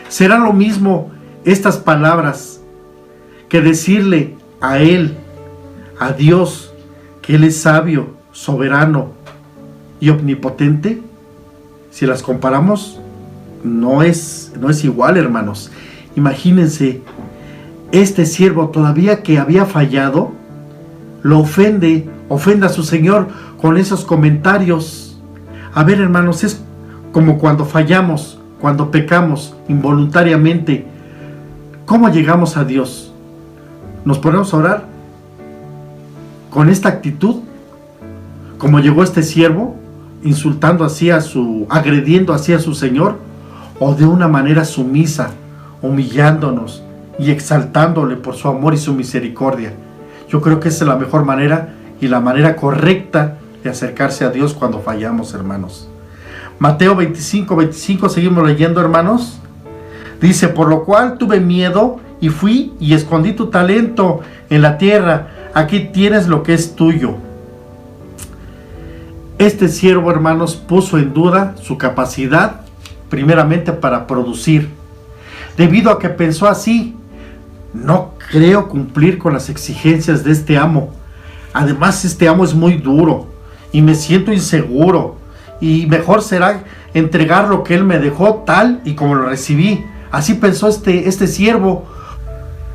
Speaker 3: Será lo mismo estas palabras que decirle a Él, a Dios, que Él es sabio, soberano y omnipotente. Si las comparamos, no es igual, hermanos. Imagínense, este siervo todavía que había fallado, lo ofende a su Señor con esos comentarios. A ver, hermanos, es como cuando fallamos, cuando pecamos involuntariamente. ¿Cómo llegamos a Dios? ¿Nos ponemos a orar con esta actitud? Como llegó este siervo, insultando agrediendo así a su Señor, o de una manera sumisa, humillándonos y exaltándole por su amor y su misericordia. Yo creo que esa es la mejor manera y la manera correcta de acercarse a Dios cuando fallamos, hermanos. Mateo 25, seguimos leyendo, hermanos. Dice, por lo cual tuve miedo y fui y escondí tu talento en la tierra. Aquí tienes lo que es tuyo. Este siervo, hermanos, puso en duda su capacidad, primeramente para producir. Debido a que pensó así, no creo cumplir con las exigencias de este amo. Además, este amo es muy duro y me siento inseguro. Y mejor será entregar lo que él me dejó tal y como lo recibí. Así pensó este siervo.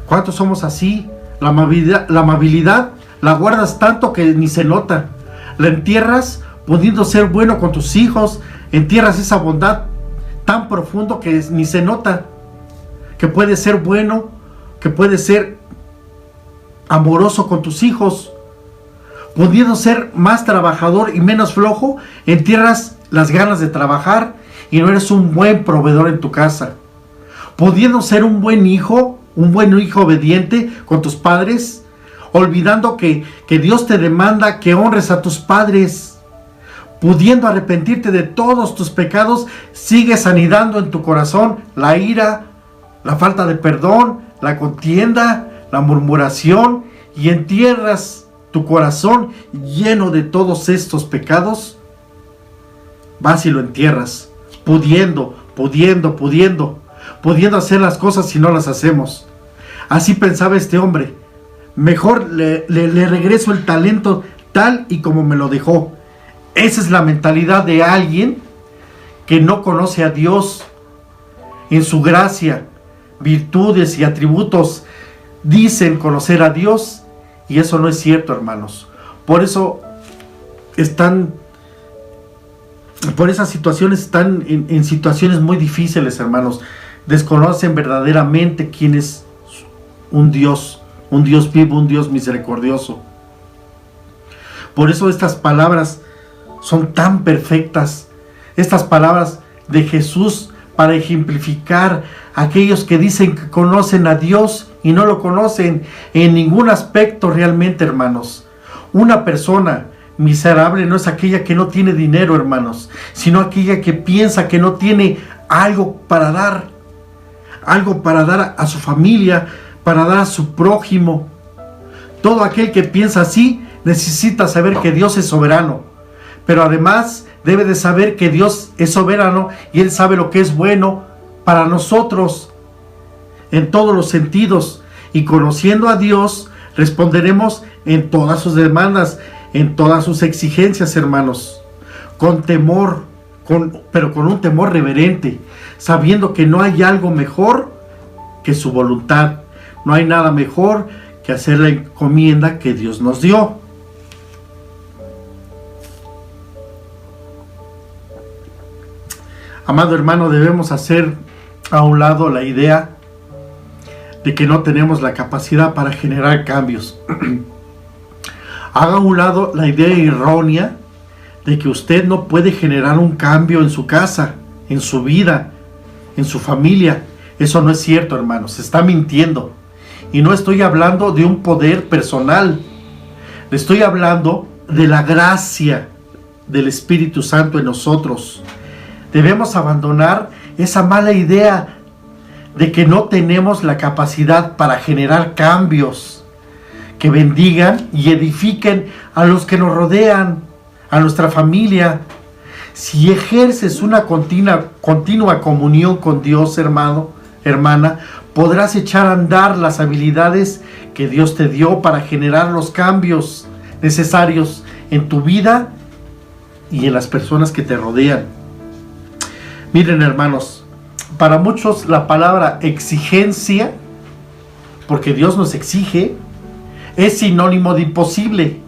Speaker 3: ¿Cuántos somos así? La amabilidad la guardas tanto que ni se nota. La entierras pudiendo ser bueno con tus hijos. Entierras esa bondad tan profundo que ni se nota. Que puedes ser bueno, que puedes ser amoroso con tus hijos. Pudiendo ser más trabajador y menos flojo, entierras las ganas de trabajar y no eres un buen proveedor en tu casa. Pudiendo ser un buen hijo obediente con tus padres, olvidando que Dios te demanda que honres a tus padres. Pudiendo arrepentirte de todos tus pecados, sigues anidando en tu corazón la ira, la falta de perdón, la contienda, la murmuración, y entierras tu corazón lleno de todos estos pecados. Vas y lo entierras, pudiendo hacer las cosas si no las hacemos. Así pensaba este hombre. Mejor le regreso el talento tal y como me lo dejó. Esa es la mentalidad de alguien que no conoce a Dios en su gracia, virtudes y atributos. Dicen conocer a Dios y eso no es cierto, hermanos. Por eso por esas situaciones están en situaciones muy difíciles, hermanos. Desconocen verdaderamente quién es un Dios vivo, un Dios misericordioso. Por eso estas palabras son tan perfectas. Estas palabras de Jesús para ejemplificar a aquellos que dicen que conocen a Dios y no lo conocen en ningún aspecto realmente, hermanos. Una persona miserable no es aquella que no tiene dinero, hermanos, sino aquella que piensa que no tiene algo para dar a su familia, para dar a su prójimo. Todo aquel que piensa así necesita saber que Dios es soberano, pero además debe de saber que Dios es soberano y Él sabe lo que es bueno para nosotros en todos los sentidos, y conociendo a Dios responderemos en todas sus demandas, en todas sus exigencias, hermanos, con temor, pero con un temor reverente, sabiendo que no hay algo mejor que su voluntad. No hay nada mejor que hacer la encomienda que Dios nos dio. Amado hermano, debemos hacer a un lado la idea de que no tenemos la capacidad para generar cambios. Haga a un lado la idea errónea de que usted no puede generar un cambio en su casa, en su vida, en su familia. Eso no es cierto, hermanos, se está mintiendo. Y no estoy hablando de un poder personal, le estoy hablando de la gracia del Espíritu Santo en nosotros. Debemos abandonar esa mala idea de que no tenemos la capacidad para generar cambios que bendigan y edifiquen a los que nos rodean, a nuestra familia. Si ejerces una continua comunión con Dios, hermano, hermana, podrás echar a andar las habilidades que Dios te dio para generar los cambios necesarios en tu vida y en las personas que te rodean. Miren, hermanos, para muchos la palabra exigencia, porque Dios nos exige, es sinónimo de imposible.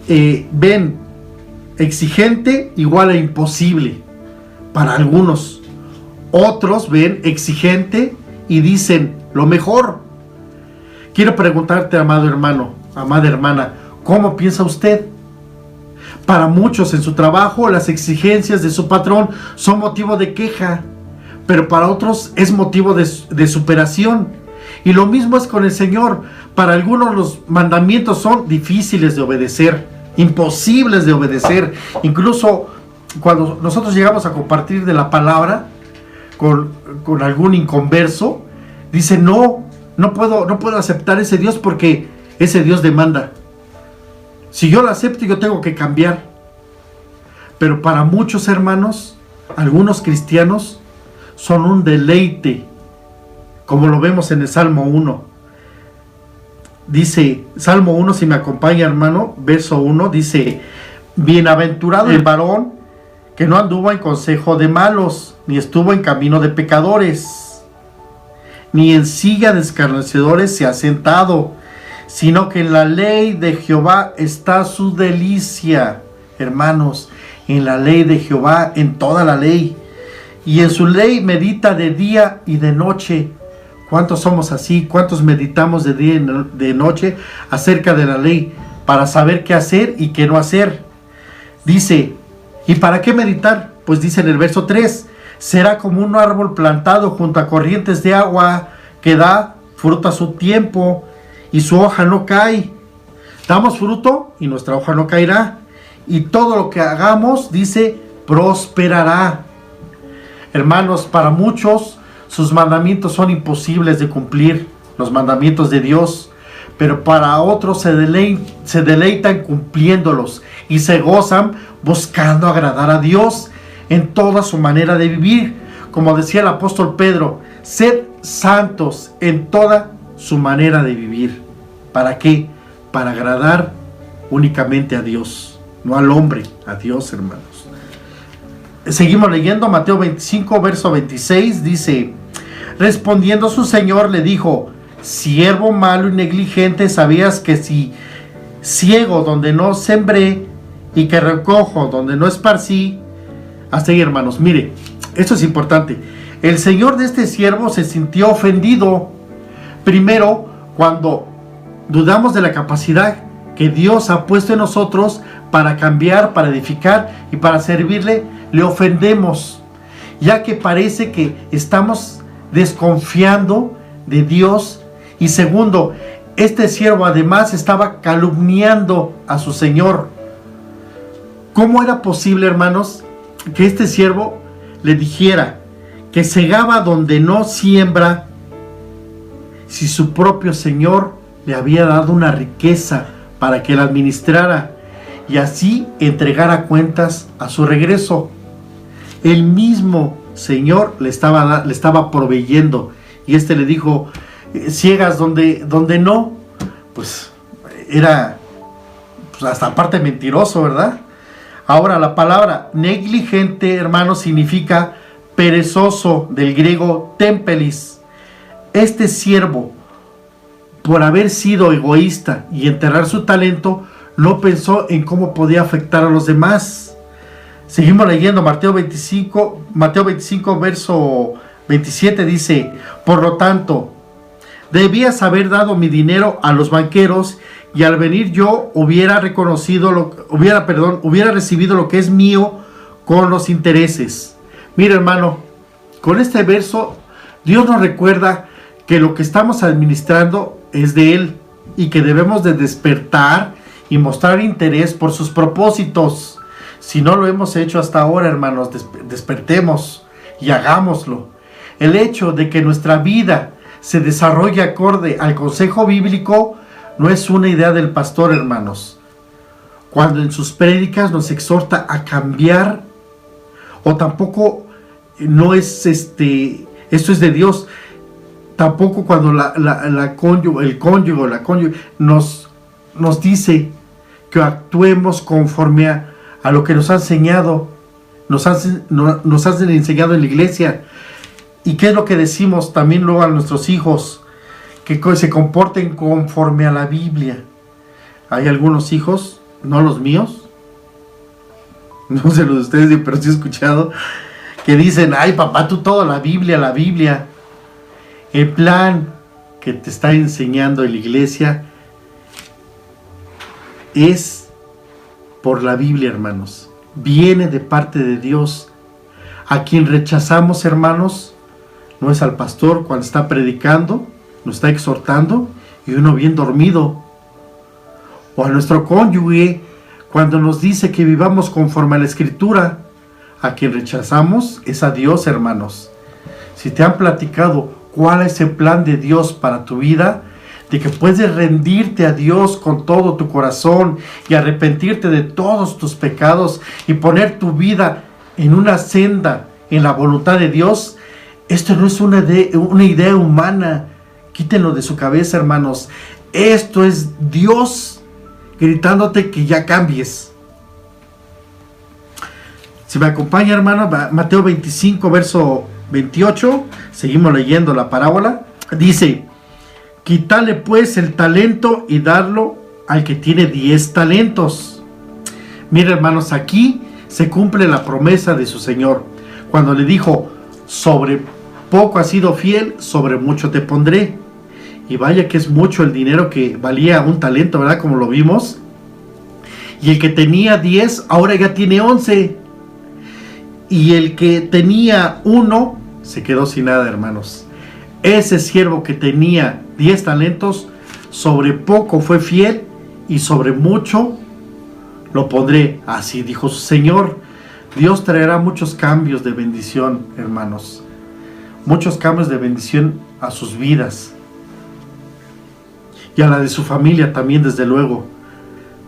Speaker 3: Ven, exigente igual a imposible para algunos. Otros ven exigente y dicen lo mejor. Quiero preguntarte, amado hermano, amada hermana, ¿cómo piensa usted? Para muchos en su trabajo las exigencias de su patrón son motivo de queja, pero para otros es motivo de superación. Y lo mismo es con el Señor. Para algunos los mandamientos son difíciles de obedecer, imposibles de obedecer. Incluso cuando nosotros llegamos a compartir de la palabra con algún inconverso, dice, no puedo aceptar ese Dios porque ese Dios demanda. Si yo lo acepto, yo tengo que cambiar. Pero para muchos hermanos, algunos cristianos, son un deleite, como lo vemos en el Salmo 1. Dice, Salmo 1, si me acompaña, hermano, verso 1, dice, bienaventurado el varón que no anduvo en consejo de malos, ni estuvo en camino de pecadores, ni en silla de escarnecedores se ha sentado, sino que en la ley de Jehová está su delicia. Hermanos, en la ley de Jehová, en toda la ley, y en su ley medita de día y de noche. ¿Cuántos somos así? ¿Cuántos meditamos de día y de noche acerca de la ley para saber qué hacer y qué no hacer? Dice, ¿y para qué meditar? Pues dice en el verso 3, será como un árbol plantado junto a corrientes de agua, que da fruto a su tiempo, y su hoja no cae. Damos fruto y nuestra hoja no caerá, y todo lo que hagamos, dice, prosperará. Hermanos, para muchos sus mandamientos son imposibles de cumplir, los mandamientos de Dios, pero para otros se deleitan cumpliéndolos y se gozan buscando agradar a Dios en toda su manera de vivir. Como decía el apóstol Pedro, sed santos en toda su manera de vivir. ¿Para qué? Para agradar únicamente a Dios, no al hombre, a Dios, hermanos. Seguimos leyendo Mateo 25, verso 26, dice, respondiendo su señor le dijo, siervo malo y negligente, ¿sabías que si ciego donde no sembré y que recojo donde no esparcí? Hasta ahí, hermanos. Mire, esto es importante. El señor de este siervo se sintió ofendido. Primero, cuando dudamos de la capacidad que Dios ha puesto en nosotros para cambiar, para edificar y para servirle, le ofendemos, ya que parece que estamos desconfiando de Dios. Y segundo, este siervo además estaba calumniando a su señor. ¿Cómo era posible, hermanos, que este siervo le dijera que segaba donde no siembra, si su propio señor le había dado una riqueza para que la administrara y así entregara cuentas a su regreso? El mismo señor le estaba proveyendo, y este le dijo, ciegas donde no. Pues era hasta aparte mentiroso, ¿verdad? Ahora, la palabra negligente, hermano, significa perezoso, del griego tempelis. Este siervo, por haber sido egoísta y enterrar su talento, no pensó en cómo podía afectar a los demás. Seguimos leyendo Mateo 25, verso 27, dice, por lo tanto, Debías haber dado mi dinero a los banqueros y al venir yo hubiera recibido lo que es mío con los intereses. Mira, hermano, con este verso Dios nos recuerda que lo que estamos administrando es de Él y que debemos de despertar y mostrar interés por sus propósitos. Si no lo hemos hecho hasta ahora, hermanos, despertemos y hagámoslo. El hecho de que nuestra vida se desarrolle acorde al consejo bíblico no es una idea del pastor, hermanos. Cuando en sus prédicas nos exhorta a cambiar, o tampoco no es esto es de Dios. Tampoco cuando el cónyuge o la cónyuge nos dice que actuemos conforme a lo que nos ha enseñado, nos han enseñado en la iglesia. ¿Y qué es lo que decimos también luego a nuestros hijos? Que se comporten conforme a la Biblia. Hay algunos hijos, no los míos, no sé los de ustedes, pero sí he escuchado, que dicen, ay papá, tú todo la Biblia. El plan que te está enseñando en la iglesia es por la Biblia, hermanos. Viene de parte de Dios. A quien rechazamos, hermanos, no es al pastor cuando está predicando, nos está exhortando y uno bien dormido. O a nuestro cónyuge cuando nos dice que vivamos conforme a la Escritura. A quien rechazamos es a Dios, hermanos. Si te han platicado cuál es el plan de Dios para tu vida, de que puedes rendirte a Dios con todo tu corazón y arrepentirte de todos tus pecados y poner tu vida en una senda, en la voluntad de Dios, esto no es una idea humana. Quítenlo de su cabeza, hermanos. Esto es Dios gritándote que ya cambies. Si me acompaña, hermano, Mateo 25, verso 28, seguimos leyendo la parábola. Dice, quítale pues el talento y darlo al que tiene 10 talentos. Mira, hermanos, aquí se cumple la promesa de su Señor, cuando le dijo, sobre poco has sido fiel, sobre mucho te pondré. Y vaya que es mucho el dinero que valía un talento, ¿verdad? Como lo vimos. Y el que tenía 10, ahora ya tiene 11. Y el que tenía 1, se quedó sin nada, hermanos. Ese siervo que tenía 10 talentos, sobre poco fue fiel y sobre mucho lo pondré. Así dijo su Señor. Dios traerá muchos cambios de bendición, hermanos. Muchos cambios de bendición a sus vidas. Y a la de su familia también, desde luego.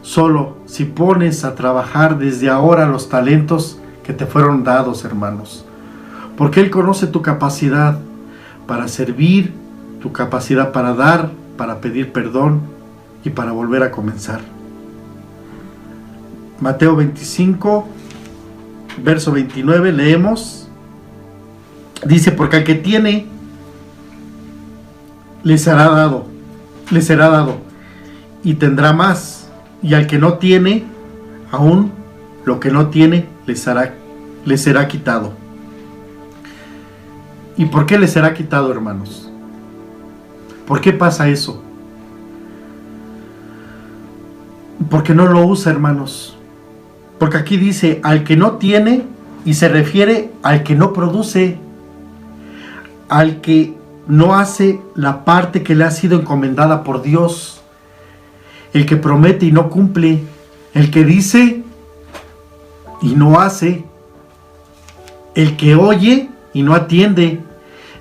Speaker 3: Solo si pones a trabajar desde ahora los talentos que te fueron dados, hermanos. Porque Él conoce tu capacidad para servir, tu capacidad para dar, para pedir perdón y para volver a comenzar. Mateo 25, verso 29, leemos. Dice, porque al que tiene, le será dado, y tendrá más. Y al que no tiene, aún lo que no tiene, le será quitado. ¿Y por qué le será quitado, hermanos? ¿Por qué pasa eso? Porque no lo usa, hermanos. Porque aquí dice, al que no tiene, y se refiere al que no produce, al que no hace la parte que le ha sido encomendada por Dios, el que promete y no cumple, el que dice y no hace, el que oye y no atiende.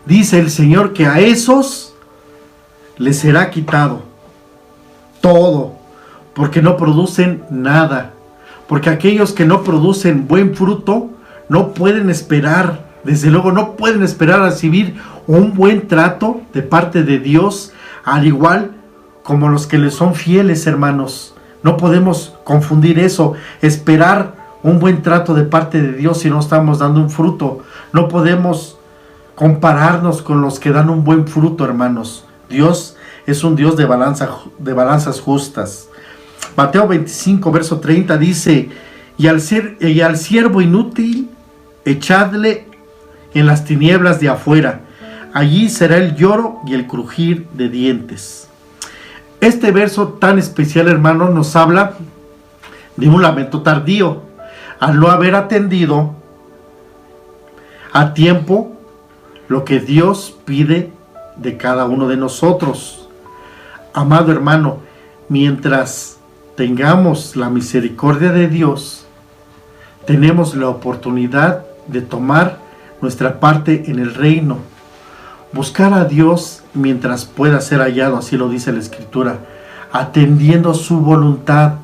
Speaker 3: Dice el Señor que a esos les será quitado todo, porque no producen nada. Porque aquellos que no producen buen fruto no pueden esperar, desde luego no pueden esperar a recibir un buen trato de parte de Dios, al igual como los que les son fieles, hermanos. No podemos confundir eso, esperar un buen trato de parte de Dios si no estamos dando un fruto. No podemos compararnos con los que dan un buen fruto, hermanos. Dios es un Dios de balanzas justas. Mateo 25, verso 30 dice, y al siervo inútil, echadle en las tinieblas de afuera. Allí será el lloro y el crujir de dientes. Este verso tan especial, hermanos, nos habla de un lamento tardío, al no haber atendido a tiempo lo que Dios pide de cada uno de nosotros. Amado hermano, mientras tengamos la misericordia de Dios, tenemos la oportunidad de tomar nuestra parte en el reino. Buscar a Dios mientras pueda ser hallado, así lo dice la Escritura, atendiendo su voluntad.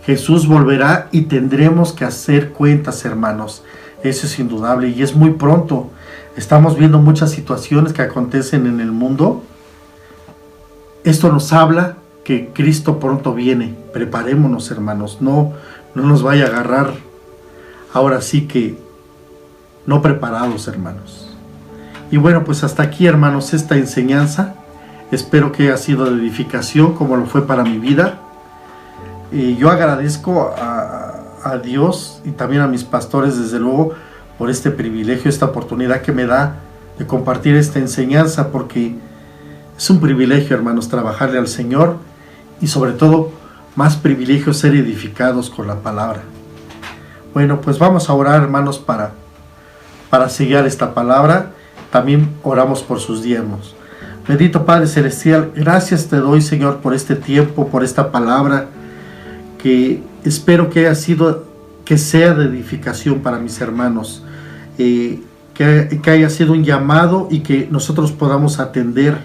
Speaker 3: Jesús volverá y tendremos que hacer cuentas, hermanos. Eso es indudable y es muy pronto. Estamos viendo muchas situaciones que acontecen en el mundo. Esto nos habla que Cristo pronto viene. Preparémonos, hermanos. No nos vaya a agarrar ahora sí que no preparados, hermanos. Y bueno, pues hasta aquí, hermanos, esta enseñanza. Espero que haya sido de edificación como lo fue para mi vida. Y yo agradezco a Dios y también a mis pastores, desde luego, por este privilegio, esta oportunidad que me da de compartir esta enseñanza, porque es un privilegio, hermanos, trabajarle al Señor y sobre todo, más privilegio ser edificados con la palabra. Bueno, pues vamos a orar, hermanos, para sellar esta palabra. También oramos por sus diezmos. Bendito Padre Celestial, gracias te doy, Señor, por este tiempo, por esta palabra, que espero que sea de edificación para mis hermanos, que haya sido un llamado y que nosotros podamos atender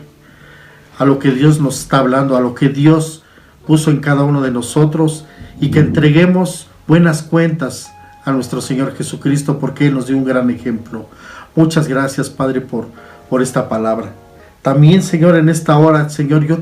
Speaker 3: a lo que Dios nos está hablando, a lo que Dios puso en cada uno de nosotros, y que entreguemos buenas cuentas a nuestro Señor Jesucristo, porque Él nos dio un gran ejemplo. Muchas gracias, Padre, por esta palabra. También, Señor, en esta hora, Señor, yo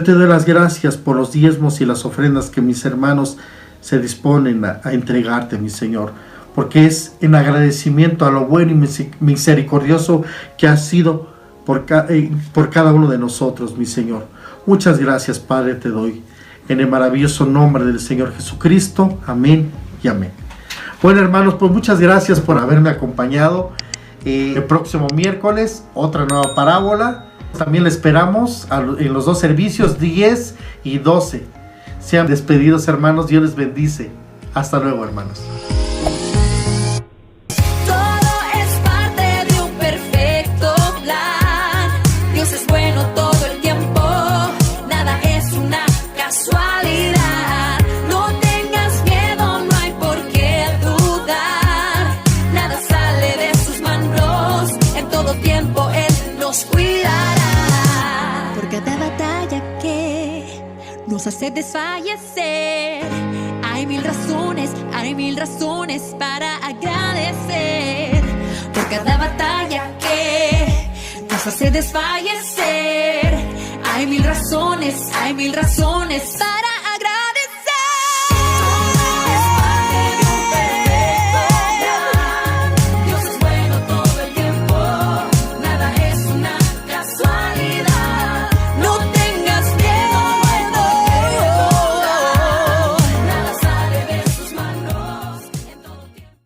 Speaker 3: te doy las gracias por los diezmos y las ofrendas que mis hermanos se disponen a entregarte, mi Señor, porque es en agradecimiento a lo bueno y misericordioso que has sido por cada uno de nosotros, mi Señor. Muchas gracias, Padre, te doy, en el maravilloso nombre del Señor Jesucristo. Amén y amén. Bueno, hermanos, pues muchas gracias por haberme acompañado. El próximo miércoles, otra nueva parábola. También le esperamos en los dos servicios, 10 y 12. Sean despedidos, hermanos. Dios les bendice. Hasta luego, hermanos.
Speaker 2: Todo es parte de un perfecto plan. Dios es bueno todo el tiempo. Nada es una casualidad. No tengas miedo, no hay por qué dudar. Nada sale de sus manos. En todo tiempo Él nos cuidará.
Speaker 4: Por cada batalla que nos hace desfallecer, hay mil razones para agradecer. Por cada batalla que nos hace desfallecer, hay mil razones para